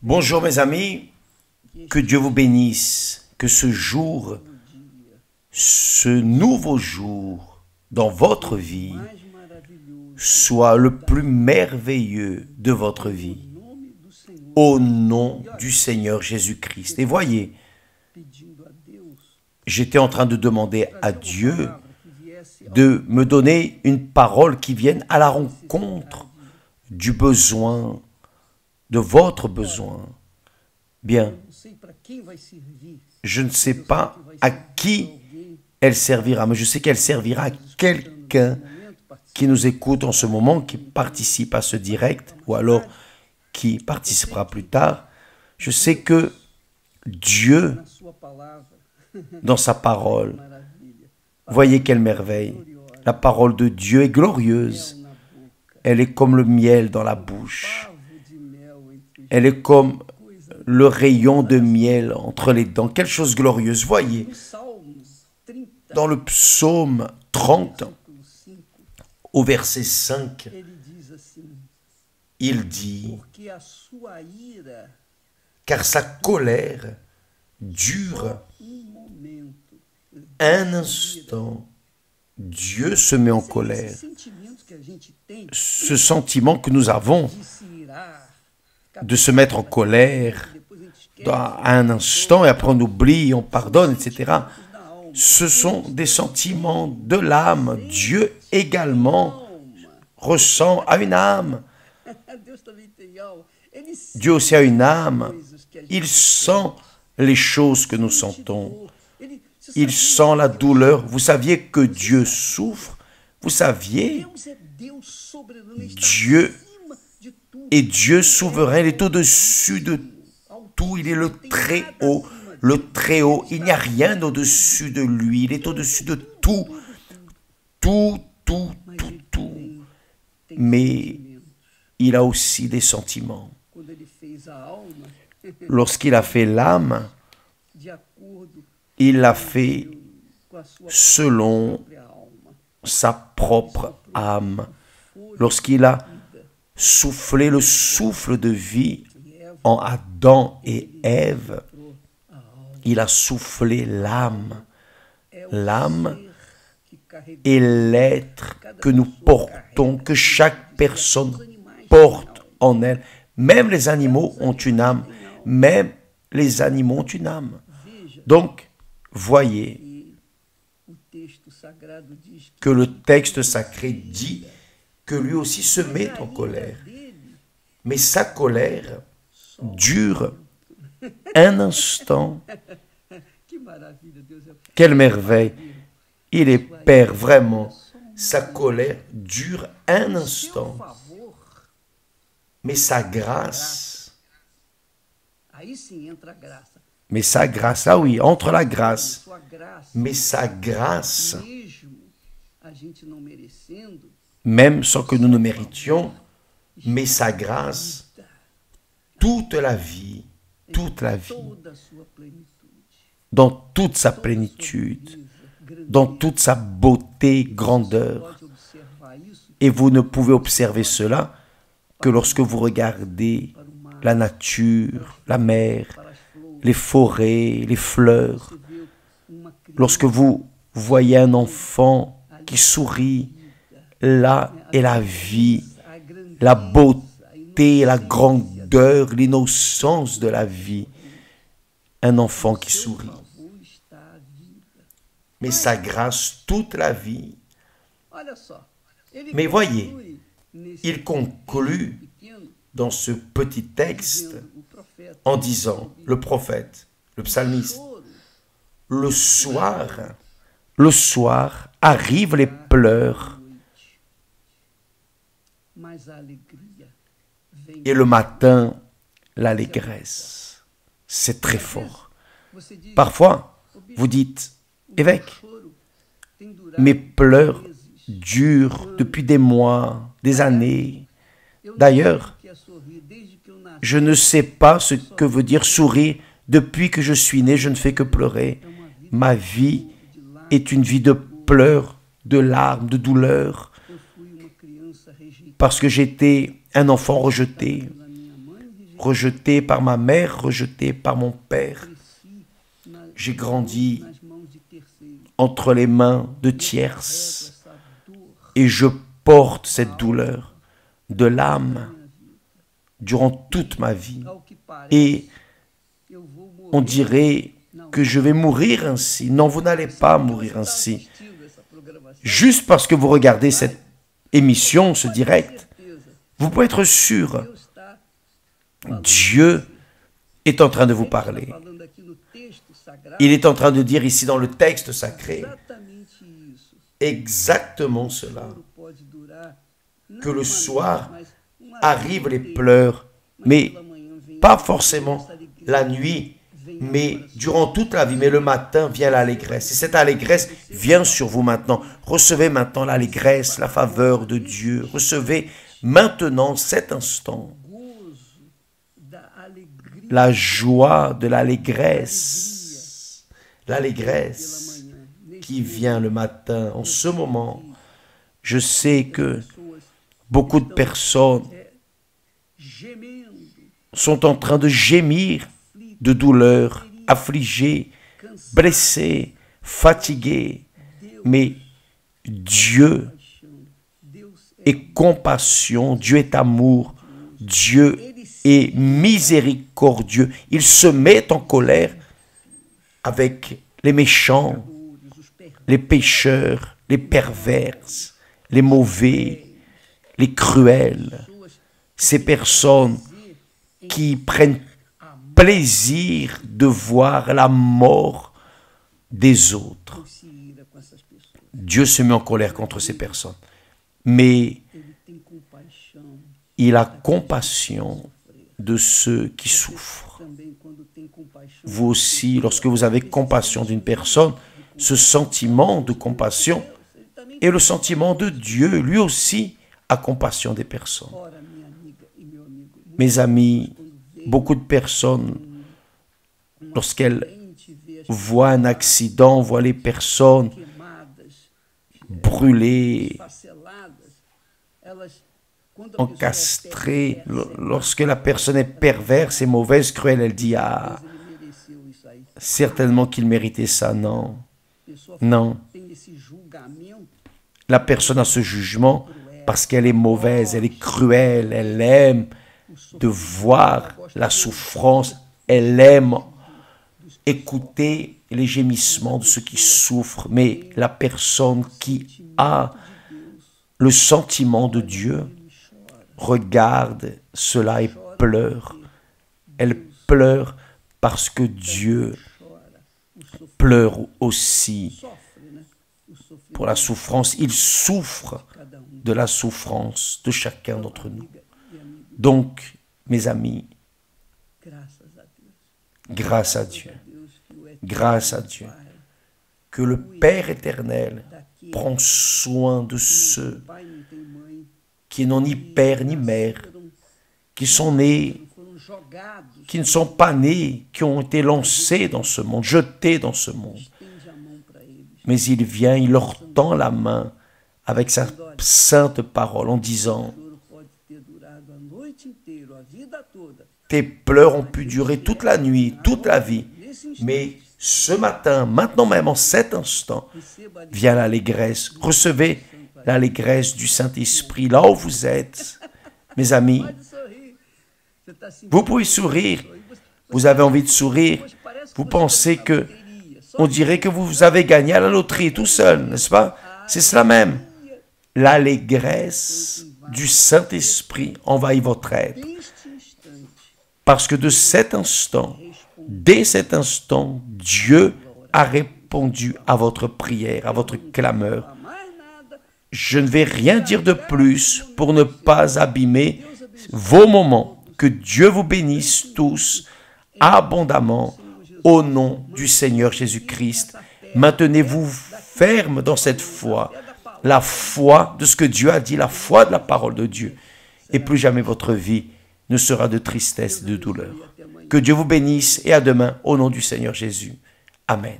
Bonjour mes amis, que Dieu vous bénisse, que ce jour, ce nouveau jour dans votre vie soit le plus merveilleux de votre vie, au nom du Seigneur Jésus-Christ. Et voyez, j'étais en train de demander à Dieu de me donner une parole qui vienne à la rencontre du besoin, de votre besoin. Bien, je ne sais pas à qui elle servira, mais je sais qu'elle servira à quelqu'un qui nous écoute en ce moment, qui participe à ce direct, ou alors qui participera plus tard. Je sais que Dieu, dans sa parole, voyez quelle merveille, la parole de Dieu est glorieuse, elle est comme le miel dans la bouche. Elle est comme le rayon de miel entre les dents. Quelle chose glorieuse. Voyez, dans le psaume 30, au verset 5, il dit « Car sa colère dure un instant. » Dieu se met en colère. Ce sentiment que nous avons de se mettre en colère à un instant et après on oublie, on pardonne, etc. Ce sont des sentiments de l'âme. Dieu également ressent à une âme. Dieu aussi a une âme. Il sent les choses que nous sentons. Il sent la douleur. Vous saviez que Dieu souffre. Vous saviez, Dieu et Dieu souverain, il est au-dessus de tout, il est le Très-Haut. Le Très-Haut, il n'y a rien au-dessus de lui, il est au-dessus de tout. Tout. Mais il a aussi des sentiments. Lorsqu'il a fait l'âme, il l'a fait selon sa propre âme. Lorsqu'il a soufflé le souffle de vie en Adam et Ève, il a soufflé l'âme. L'âme est l'être que nous portons, que chaque personne porte en elle. Même les animaux ont une âme. Même les animaux ont une âme. Donc, voyez que le texte sacré dit que lui aussi se met en colère. Mais sa colère dure un instant. Quelle merveille! Il est Père, vraiment. Sa colère dure un instant. Mais sa grâce, ah oui, entre la grâce, mais sa grâce, même sans que nous ne méritions, mais sa grâce, toute la vie, dans toute sa plénitude, dans toute sa beauté, grandeur. Et vous ne pouvez observer cela que lorsque vous regardez la nature, la mer, les forêts, les fleurs. Lorsque vous voyez un enfant qui sourit, là est la vie, la beauté, la grandeur, l'innocence de la vie. Un enfant qui sourit. Mais sa grâce toute la vie. Mais voyez, il conclut dans ce petit texte en disant, le prophète, le psalmiste, le soir arrivent les pleurs et le matin l'allégresse. C'est très fort. Parfois, vous dites, évêque, mes pleurs durent depuis des mois, des années. D'ailleurs, je ne sais pas ce que veut dire sourire. Depuis que je suis né, je ne fais que pleurer. Ma vie est une vie de pleurs, de larmes, de douleurs, parce que j'étais un enfant rejeté. rejeté par ma mère, rejeté par mon père. J'ai grandi entre les mains de tierces et je porte cette douleur de l'âme durant toute ma vie. Et on dirait que je vais mourir ainsi. Non, vous n'allez pas mourir ainsi. Juste parce que vous regardez cette émission, ce direct, vous pouvez être sûr, Dieu est en train de vous parler. Il est en train de dire ici dans le texte sacré exactement cela, que le soir arrivent les pleurs, mais pas forcément la nuit, mais durant toute la vie, mais le matin vient l'allégresse. Et cette allégresse vient sur vous maintenant. Recevez maintenant l'allégresse, la faveur de Dieu. Recevez maintenant, cet instant, la joie de l'allégresse. L'allégresse qui vient le matin. En ce moment, je sais que beaucoup de personnes sont en train de gémir de douleur, affligés, blessés, fatigués. Mais Dieu est compassion, Dieu est amour, Dieu est miséricordieux. Il se met en colère avec les méchants, les pécheurs, les pervers, les mauvais, les cruels, ces personnes qui prennent plaisir de voir la mort des autres. Dieu se met en colère contre ces personnes. Mais il a compassion de ceux qui souffrent. Vous aussi, lorsque vous avez compassion d'une personne, ce sentiment de compassion est le sentiment de Dieu. Lui aussi a compassion des personnes. Mes amis, beaucoup de personnes, lorsqu'elles voient un accident, voient les personnes brûlées, encastrées, lorsque la personne est perverse et mauvaise, cruelle, elle dit « Ah, certainement qu'il méritait ça. » Non, non. La personne a ce jugement parce qu'elle est mauvaise, elle est cruelle, elle aime de voir la souffrance, elle aime écouter les gémissements de ceux qui souffrent, mais la personne qui a le sentiment de Dieu regarde cela et pleure. Elle pleure parce que Dieu pleure aussi pour la souffrance. Il souffre de la souffrance de chacun d'entre nous. Donc, mes amis, grâce à Dieu, que le Père éternel prend soin de ceux qui n'ont ni père ni mère, qui sont nés, qui ne sont pas nés, qui ont été lancés dans ce monde, jetés dans ce monde. Mais il vient, il leur tend la main avec sa sainte parole en disant: tes pleurs ont pu durer toute la nuit, toute la vie, mais ce matin, maintenant même, en cet instant, vient l'allégresse. Recevez l'allégresse du Saint-Esprit là où vous êtes. Mes amis, vous pouvez sourire, vous avez envie de sourire, vous pensez que, on dirait que vous avez gagné à la loterie tout seul, n'est-ce pas? C'est cela même. L'allégresse du Saint-Esprit envahit votre être. Parce que de cet instant, dès cet instant, Dieu a répondu à votre prière, à votre clameur. Je ne vais rien dire de plus pour ne pas abîmer vos moments. Que Dieu vous bénisse tous abondamment au nom du Seigneur Jésus-Christ. Maintenez-vous ferme dans cette foi, la foi de ce que Dieu a dit, la foi de la parole de Dieu. Et plus jamais votre vie ne sera de tristesse et de douleur. Que Dieu vous bénisse et à demain au nom du Seigneur Jésus. Amen.